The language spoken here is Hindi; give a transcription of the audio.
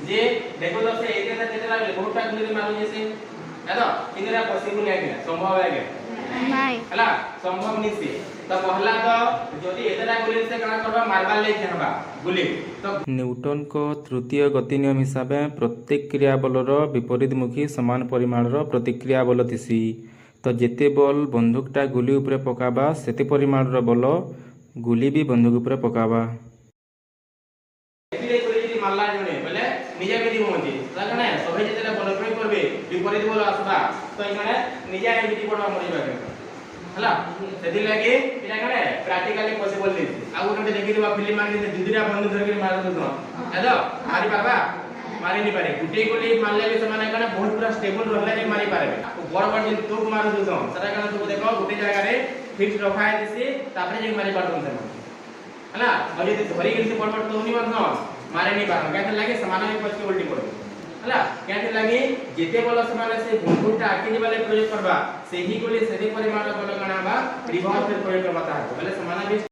जे देखो तो से एक साथ केतला बहुतटा गुली मारू जैसे है तो किनरा पॉसिबल है क्या संभव है क्या नहीं हला संभव नहीं से तो पहला तो जदी एतरा गुली से कणा करबा मारबार ले हबा गुली तो न्यूटन को तृतीय गति नियम हिसाब से प्रत्येक क्रिया बलर विपरीतमुखी समान परिमाणर प्रतिक्रिया बल थिसी। तो जेते बल बंदूकटा गुली उपरे पकाबा सेते परिमाणर बल गुली भी बंदूक उपरे पकाबा। एतिले गुली जदी मारला जने बोले निजा विधि होंती लागना सबै जेतेला बल प्रयोग करबे विपरीत बल आसबा तो इने निजा विधि पडवा मरिबा के हला सेति लागी इना कने प्रैक्टिकली पॉसिबल नै आ गुटे देखि दिबा फिल्म मारि दे दुदिरा बंदूक धर के मार दो हेलो मारि पारबा मारि नि पारे गुटे गुली मारले भी समान कने बहुत पूरा स्टेबल रहले नै मारि पारबे बड़ बड़ दिन तोप मार दो सरा कने तोप देखो गुटे जगह रे फिक्स रखाय दिसी तापरे जे मारि पारदो से हला और यदि धरी के से बड़ बड़ तो नि मारनो मारे नि पारनो केते लागे समान में पछ के उल्टी पड़ो हला केते लागे जेते बल समान से बंदूकटा आके वाले प्रयोग करबा सेही गोली सेही परिमाण बल गणाबा रिवर्स प्रयोग करबा ता बोले समान भी